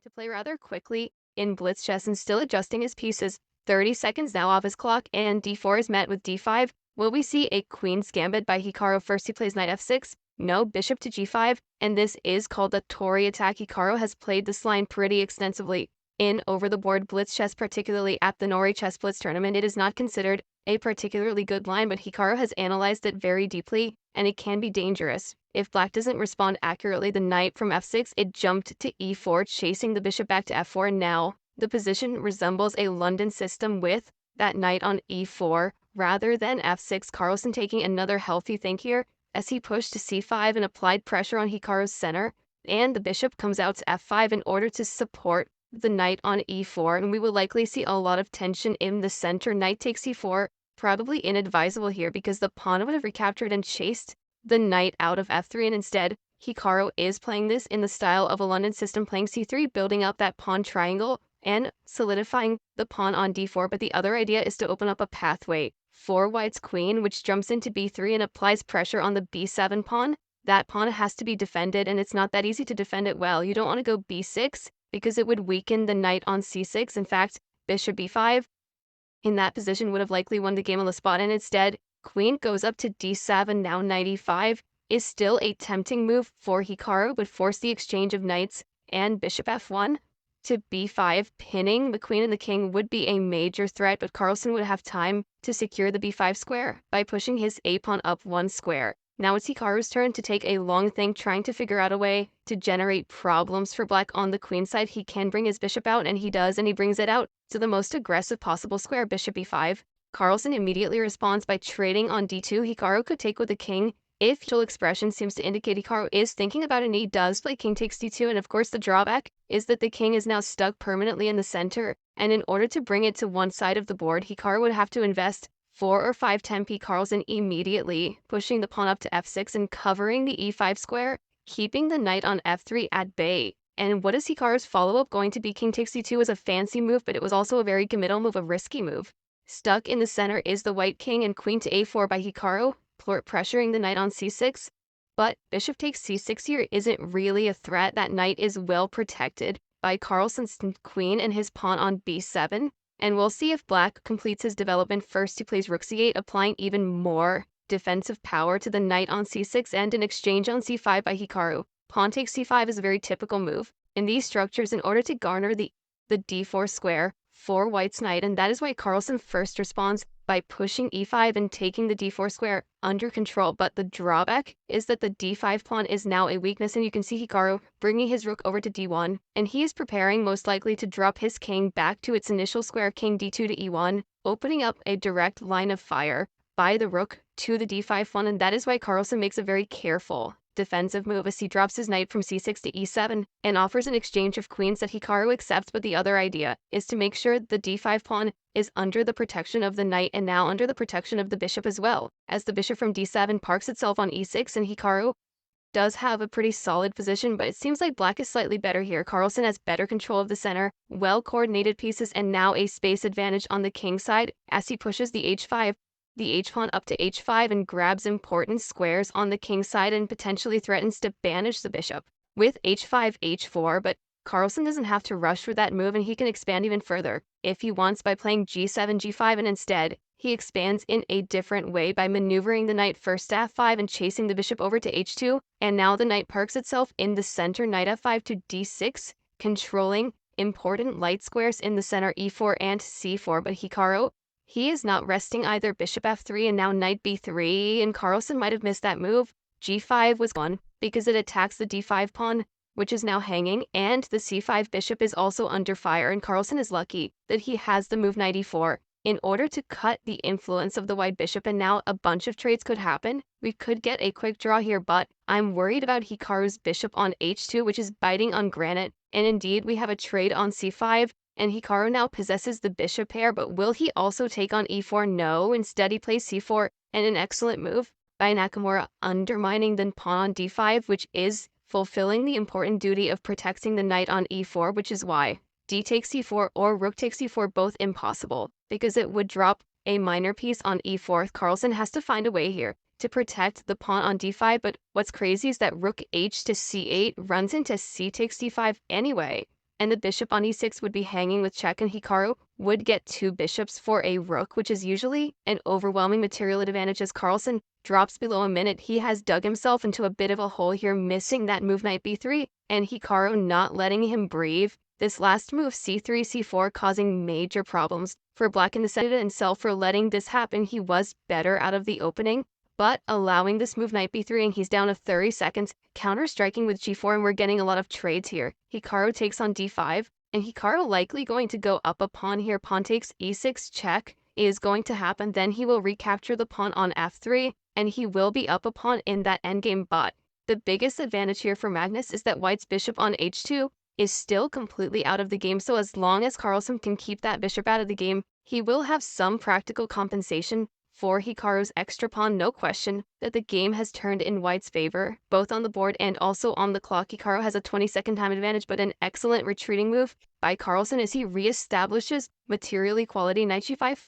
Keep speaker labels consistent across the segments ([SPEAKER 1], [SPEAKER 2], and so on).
[SPEAKER 1] to play rather quickly in Blitz chess and still adjusting his pieces. 30 seconds now off his clock, and d4 is met with d5. Will we see a queen's gambit by Hikaru? First he plays knight f6, no, bishop to g5, and this is called a Tory attack. Hikaru has played this line pretty extensively in over-the-board Blitz chess, particularly at the Norway Chess Blitz tournament. It is not considered a particularly good line, but Hikaru has analyzed it very deeply, and it can be dangerous. If black doesn't respond accurately, the knight from f6, it jumped to e4, chasing the bishop back to f4, and now the position resembles a London system with that knight on e4 rather than f6. Carlsen taking another healthy think here as he pushed to c5 and applied pressure on Hikaru's center, and the bishop comes out to f5 in order to support the knight on e4, and we will likely see a lot of tension in the center. Knight takes e4, probably inadvisable here because the pawn would have recaptured and chased the knight out of f3, and instead Hikaru is playing this in the style of a London system, playing c3, building up that pawn triangle and solidifying the pawn on d4, but the other idea is to open up a pathway for white's queen, which jumps into b3 and applies pressure on the b7 pawn. That pawn has to be defended, and it's not that easy to defend it well. You don't want to go b6 because it would weaken the knight on c6. In fact, bishop b5 in that position would have likely won the game on the spot, and instead, queen goes up to d7. Now knight e5 is still a tempting move for Hikaru, but force the exchange of knights, and bishop f1 to b5, pinning the queen and the king would be a major threat, but Carlsen would have time to secure the b5 square by pushing his a-pawn up one square. Now it's Hikaru's turn to take a long think, trying to figure out a way to generate problems for black on the queen side. He can bring his bishop out, and he does, and he brings it out to the most aggressive possible square, bishop e5. Carlsen immediately responds by trading on d2. Hikaru could take with the king. If facial expression seems to indicate Hikaru is thinking about it, and he does play king takes d2, and of course the drawback is that the king is now stuck permanently in the center, and in order to bring it to one side of the board, Hikaru would have to invest 4 or 5 tempi. Carlsen immediately pushing the pawn up to f6 and covering the e5 square, keeping the knight on f3 at bay. And what is Hikaru's follow-up going to be? King takes d2 was a fancy move, but it was also a very committal move, a risky move. Stuck in the center is the white king, and queen to a4 by Hikaru, pressuring the knight on c6. But bishop takes c6 here isn't really a threat. That knight is well protected by Carlsen's queen and his pawn on b7. And we'll see if black completes his development. First, he plays rook c8, applying even more defensive power to the knight on c6, and an exchange on c5 by Hikaru. Pawn takes c5 is a very typical move in these structures in order to garner the d4 square for white's knight, and that is why Carlsen first responds by pushing e5 and taking the d4 square under control. But the drawback is that the d5 pawn is now a weakness, and you can see Hikaru bringing his rook over to d1, and he is preparing most likely to drop his king back to its initial square, king d2 to e1, opening up a direct line of fire by the rook to the d5 pawn, and that is why Carlsen makes a very careful defensive move as he drops his knight from c6 to e7 and offers an exchange of queens that Hikaru accepts. But the other idea is to make sure the d5 pawn is under the protection of the knight, and now under the protection of the bishop as well, as the bishop from d7 parks itself on e6, and Hikaru does have a pretty solid position, but it seems like black is slightly better here. Carlsen has better control of the center, well-coordinated pieces, and now a space advantage on the king side as he pushes the h-pawn up to h5 and grabs important squares on the king side and potentially threatens to banish the bishop with h5, h4, but Carlsen doesn't have to rush for that move, and he can expand even further if he wants by playing g7, g5, and instead he expands in a different way by maneuvering the knight first to f5 and chasing the bishop over to h2, and now the knight parks itself in the center, knight f5 to d6, controlling important light squares in the center, e4 and c4, but Hikaru, he is not resting either. Bishop f3 and now knight b3, and Carlsen might have missed that move. g5 was gone because it attacks the d5 pawn, which is now hanging, and the c5 bishop is also under fire, and Carlsen is lucky that he has the move knight e4 in order to cut the influence of the white bishop, and now a bunch of trades could happen. We could get a quick draw here, but I'm worried about Hikaru's bishop on h2, which is biting on granite, and indeed we have a trade on c5, and Hikaru now possesses the bishop pair, but will he also take on e4? No, instead he plays c4, and an excellent move by Nakamura, undermining the pawn on d5, which is fulfilling the important duty of protecting the knight on e4, which is why d takes c4 or rook takes c4 both impossible, because it would drop a minor piece on e4. Carlsen has to find a way here to protect the pawn on d5, but what's crazy is that rook h to c8 runs into c takes d5 anyway. and the bishop on e6 would be hanging with check, and Hikaru would get 2 bishops for a rook, which is usually an overwhelming material advantage. As Carlsen drops below a minute, he has dug himself into a bit of a hole here, missing that move knight b3, and Hikaru not letting him breathe. This last move, c3, c4, causing major problems for black in the center, and for letting this happen. He was better out of the opening, but allowing this move knight b3, and he's down to 30 seconds, counter-striking with g4, and we're getting a lot of trades here. Hikaru takes on d5, and Hikaru likely going to go up a pawn here. Pawn takes e6, check is going to happen. Then he will recapture the pawn on f3, and he will be up a pawn in that endgame. But the biggest advantage here for Magnus is that white's bishop on h2 is still completely out of the game. So as long as Carlsen can keep that bishop out of the game, he will have some practical compensation for Hikaru's extra pawn. No question that the game has turned in white's favor, both on the board and also on the clock. Hikaru has a 20-second time advantage, but an excellent retreating move by Carlsen as he reestablishes material equality. Knight g5.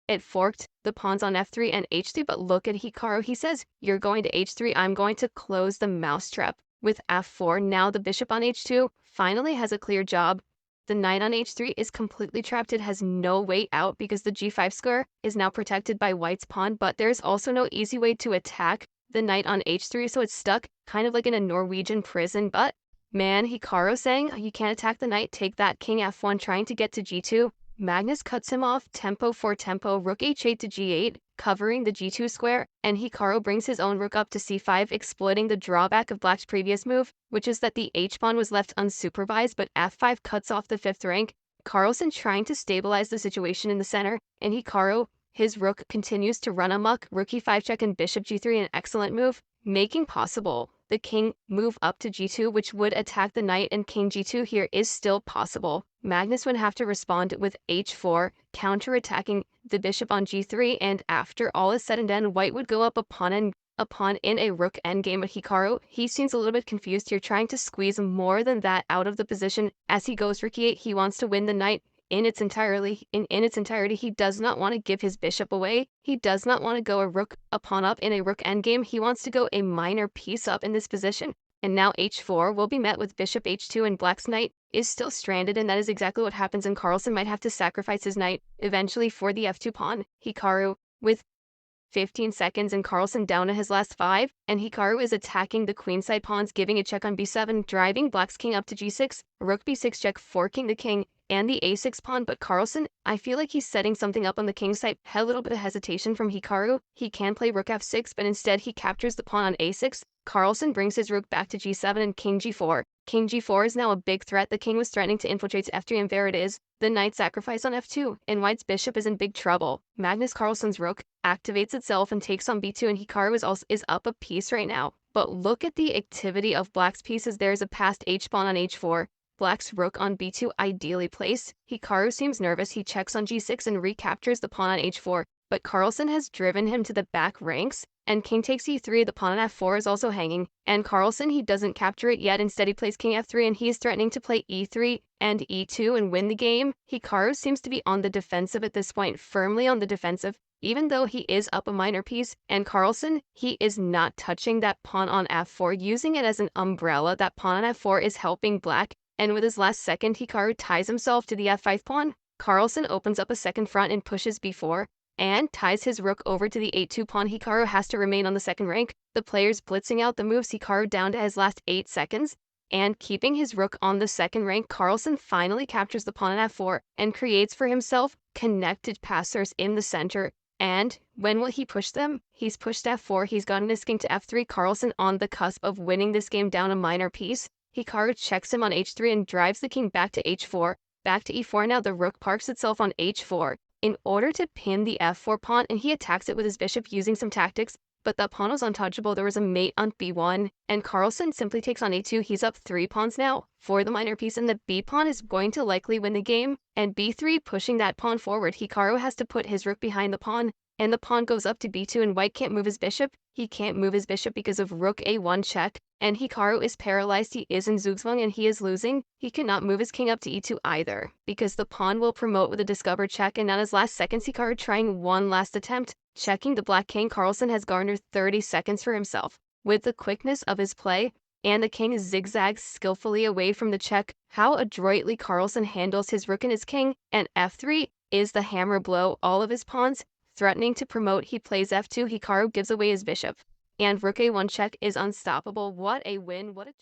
[SPEAKER 1] It forked the pawns on f3 and h3, but look at Hikaru. He says, you're going to h3, I'm going to close the mousetrap with f4. Now the bishop on h2 finally has a clear job. The knight on h3 is completely trapped. It has no way out because the g5 square is now protected by white's pawn, but there's also no easy way to attack the knight on h3, so it's stuck kind of like in a Norwegian prison. But man, Hikaru saying, you can't attack the knight, take that king f1, trying to get to g2. Magnus cuts him off tempo for tempo, rook h8 to g8, covering the g2 square, and Hikaru brings his own rook up to c5, exploiting the drawback of black's previous move, which is that the h-pawn was left unsupervised, but f5 cuts off the 5th rank. Carlsen trying to stabilize the situation in the center, and Hikaru, his rook continues to run amok. Rook e5 check and bishop g3, an excellent move, making possible the king move up to g2, which would attack the knight, and king g2 here is still possible. Magnus would have to respond with h4, counter-attacking the bishop on g3, and after all is said and done, white would go up a pawn in a rook endgame. But Hikaru, he seems a little bit confused here, trying to squeeze more than that out of the position. As he goes rook e8, he wants to win the knight in its entirety. He does not want to give his bishop away. He does not want to go a pawn up in a rook endgame. He wants to go a minor piece up in this position. And now h4 will be met with bishop h2, and black's knight is still stranded, and that is exactly what happens, and Carlsen might have to sacrifice his knight eventually for the f2 pawn. Hikaru with 15 seconds and Carlsen down to his last 5, and Hikaru is attacking the queenside pawns, giving a check on b7, driving black's king up to g6, rook b6 check, forking the king and the a6 pawn. But Carlsen, I feel like he's setting something up on the king side. Had a little bit of hesitation from Hikaru. He can play rook f6, but instead he captures the pawn on a6. Carlsen brings his rook back to g7 and king g4. King g4 is now a big threat. The king was threatening to infiltrate to f3, and there it is. The knight sacrifice on f2, and white's bishop is in big trouble. Magnus Carlsen's rook activates itself and takes on b2, and Hikaru is up a piece right now. But look at the activity of black's pieces. There's a passed h-pawn on h4. Black's rook on b2 ideally placed. Hikaru seems nervous. He checks on g6 and recaptures the pawn on h4, but Carlsen has driven him to the back ranks, and king takes e3, the pawn on f4 is also hanging, and Carlsen, he doesn't capture it yet. Instead, he plays king f3, and he is threatening to play e3 and e2 and win the game. Hikaru seems to be on the defensive at this point, firmly on the defensive, even though he is up a minor piece, and Carlsen, he is not touching that pawn on f4, using it as an umbrella. That pawn on f4 is helping black, and with his last second, Hikaru ties himself to the f5 pawn. Carlsen opens up a second front and pushes b4, and ties his rook over to the a2 pawn. Hikaru has to remain on the second rank. The players blitzing out the moves. Hikaru down to his last 8 seconds, and keeping his rook on the second rank. Carlsen finally captures the pawn on f4 and creates for himself connected passers in the center. And when will he push them? He's pushed f4. He's gotten his king to f3. Carlsen on the cusp of winning this game down a minor piece. Hikaru checks him on h3 and drives the king back to h4. Back to e4. Now the rook parks itself on h4 in order to pin the f4 pawn, and he attacks it with his bishop using some tactics, but that pawn was untouchable. There was a mate on b1, and Carlsen simply takes on a2. He's up 3 pawns now for the minor piece, and the b pawn is going to likely win the game, and b3 pushing that pawn forward. Hikaru has to put his rook behind the pawn, and the pawn goes up to b2, and white can't move his bishop. He can't move his bishop because of rook a1 check, and Hikaru is paralyzed. He is in zugzwang and he is losing. He cannot move his king up to e2 either, because the pawn will promote with a discovered check, and at his last seconds, Hikaru trying one last attempt, checking the black king. Carlsen has garnered 30 seconds for himself. With the quickness of his play, and the king zigzags skillfully away from the check. How adroitly Carlsen handles his rook and his king, and f3 is the hammer blow. All of his pawns threatening to promote. He plays f2. Hikaru gives away his bishop, and rook a1 check is unstoppable. What a win! What a